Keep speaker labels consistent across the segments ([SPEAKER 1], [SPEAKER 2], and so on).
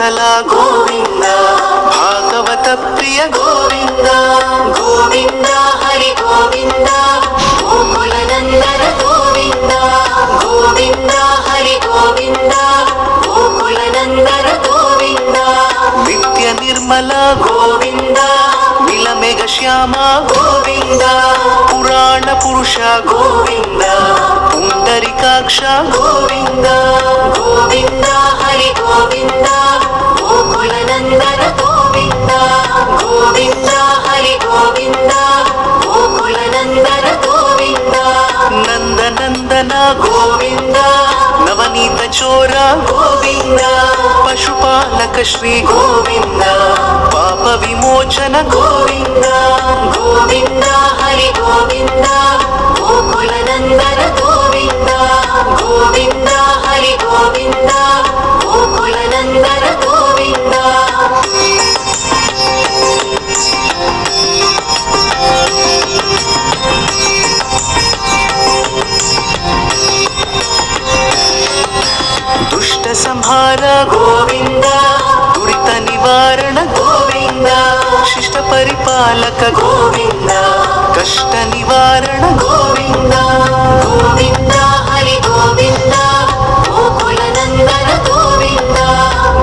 [SPEAKER 1] ವತ್ಸಲ ಗೋವಿಂದ ಭಾಗವತ ಪ್ರಿಯ ಗೋವಿಂದ
[SPEAKER 2] ಗೋವಿಂದ ಹರಿ ಗೋವಿಂದ ಗೋಕುಲ ನಂದನ ಗೋವಿಂದ ಗೋವಿಂದ ಹರಿ ಗೋವಿಂದ ಗೋಕುಲ ನಂದನ ಗೋವಿಂದ
[SPEAKER 1] ನಿತ್ಯ ನಿರ್ಮಲ
[SPEAKER 2] ಗೋವಿಂದ
[SPEAKER 1] ನೀಲಮೇಘ ಶ್ಯಾಮ
[SPEAKER 2] ಗೋವಿಂದ
[SPEAKER 1] ಪುರಾಣ ಪುರುಷ
[SPEAKER 2] ಗೋವಿಂದ
[SPEAKER 1] ಪುಂಡರಿಕಾಕ್ಷ
[SPEAKER 2] ಗೋವಿಂದ ಗೋವಿಂದ ಹರಿ ಗೋವಿಂದ ಗೋಕುಲ ನಂದನ ಗೋವಿಂದ ಗೋವಿಂದ ಹರಿ ಗೋವಿಂದ ಗೋಕುಲ ನಂದನ ಗೋವಿಂದ
[SPEAKER 1] ನಂದನಂದನ
[SPEAKER 2] ಗೋವಿಂದ
[SPEAKER 1] ನವನೀತ ಚೋರ
[SPEAKER 2] ಗೋವಿಂದ
[SPEAKER 1] ಪಶುಪಾಲಕ ಶ್ರೀ
[SPEAKER 2] ಗೋವಿಂದ
[SPEAKER 1] ಪಾಪ ವಿಮೋಚನ
[SPEAKER 2] ಗೋವಿಂದ ಗೋವಿಂದ ಹರಿ ಗೋವಿಂದ ಗೋಕುಲ ನಂದನ ಗೋವಿಂದ ಗೋವಿಂದ ಹರಿ ಗೋವಿಂದ ಗೋಕುಲ ನಂದನ ಗೋವಿಂದ
[SPEAKER 1] ದುಷ್ಟ ಸಂಹಾರ
[SPEAKER 2] ಗೋವಿಂದ
[SPEAKER 1] ದುರಿತ ನಿವಾರಣ
[SPEAKER 2] ಗೋವಿಂದ
[SPEAKER 1] ಶಿಷ್ಟ ಪರಿಪಾಲಕ
[SPEAKER 2] ಗೋವಿಂದ
[SPEAKER 1] ಕಷ್ಟ ನಿವಾರಣ
[SPEAKER 2] ಗೋವಿಂದ ಗೋವಿಂದ ಹರಿ ಗೋವಿಂದ ಗೋಕುಲ ನಂದನ ಗೋವಿಂದ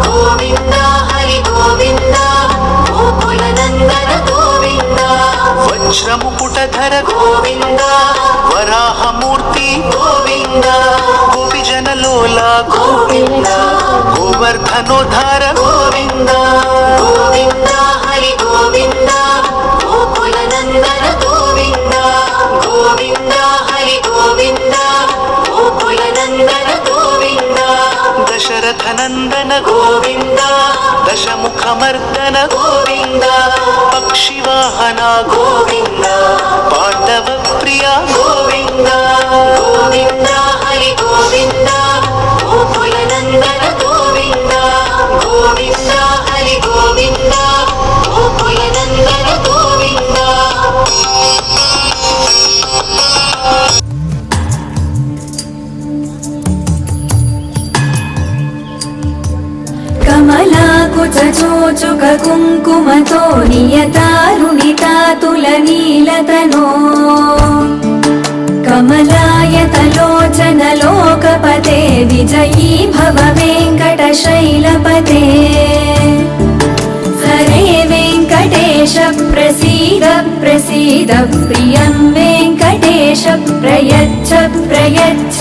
[SPEAKER 2] ಗೋವಿಂದ ಹರಿ ಗೋವಿಂದ ಗೋಕುಲ ನಂದನ ಗೋವಿಂದ
[SPEAKER 1] ವಜ್ರ ಮುಕುಟಧರ
[SPEAKER 2] ಗೋವಿಂದ
[SPEAKER 1] ವರಾಹ ಮೂರ್ತಿ
[SPEAKER 2] ಗೋವಿಂದ
[SPEAKER 1] ಗೋಪಿಜನ ಲೋಲ
[SPEAKER 2] ಗೋವಿಂದ
[SPEAKER 1] ಗೋವರ್ಧನೋದ್ಧಾರ
[SPEAKER 2] ಗೋವಿಂದ ಗೋವಿಂದ ಹರಿ ಗೋವಿಂದ ಗೋಕುಲ ನಂದನ ಗೋವಿಂದ ಗೋವಿಂದ ಹರಿ ಗೋವಿಂದ ಗೋಕುಲ ನಂದನ ಗೋವಿಂದ
[SPEAKER 1] ದಶರಥ ನಂದನ
[SPEAKER 2] ಗೋವಿಂದ
[SPEAKER 1] ದಶಮುಖ ಮರ್ದನ
[SPEAKER 2] ಗೋವಿಂದ
[SPEAKER 1] ಪಕ್ಷಿ ವಾಹನ
[SPEAKER 2] ಗೋವಿಂದ
[SPEAKER 1] ಪಾಂಡವ ಪ್ರಿಯ
[SPEAKER 2] ಗೋವಿಂದ ಗೋವಿಂದ ಹರಿ ಗೋವಿಂದ ಗೋಕುಲ ನಂದನ ಗೋವಿಂದ ಗೋವಿಂದ ಹರಿ ಗೋವಿಂದ ಗೋಕುಲ ನಂದನ ಗೋವಿಂದ
[SPEAKER 3] कमलाकुचोचुक कुङ्कुमतो नियतारुणितातुलनीलतनो कमलायतलोचनलोकपते विजयी भव वेङ्कटशैलपते हरे वेङ्कटेश प्रसीद प्रसीद प्रियं वेङ्कटेश प्रयच्छ प्रयच्छ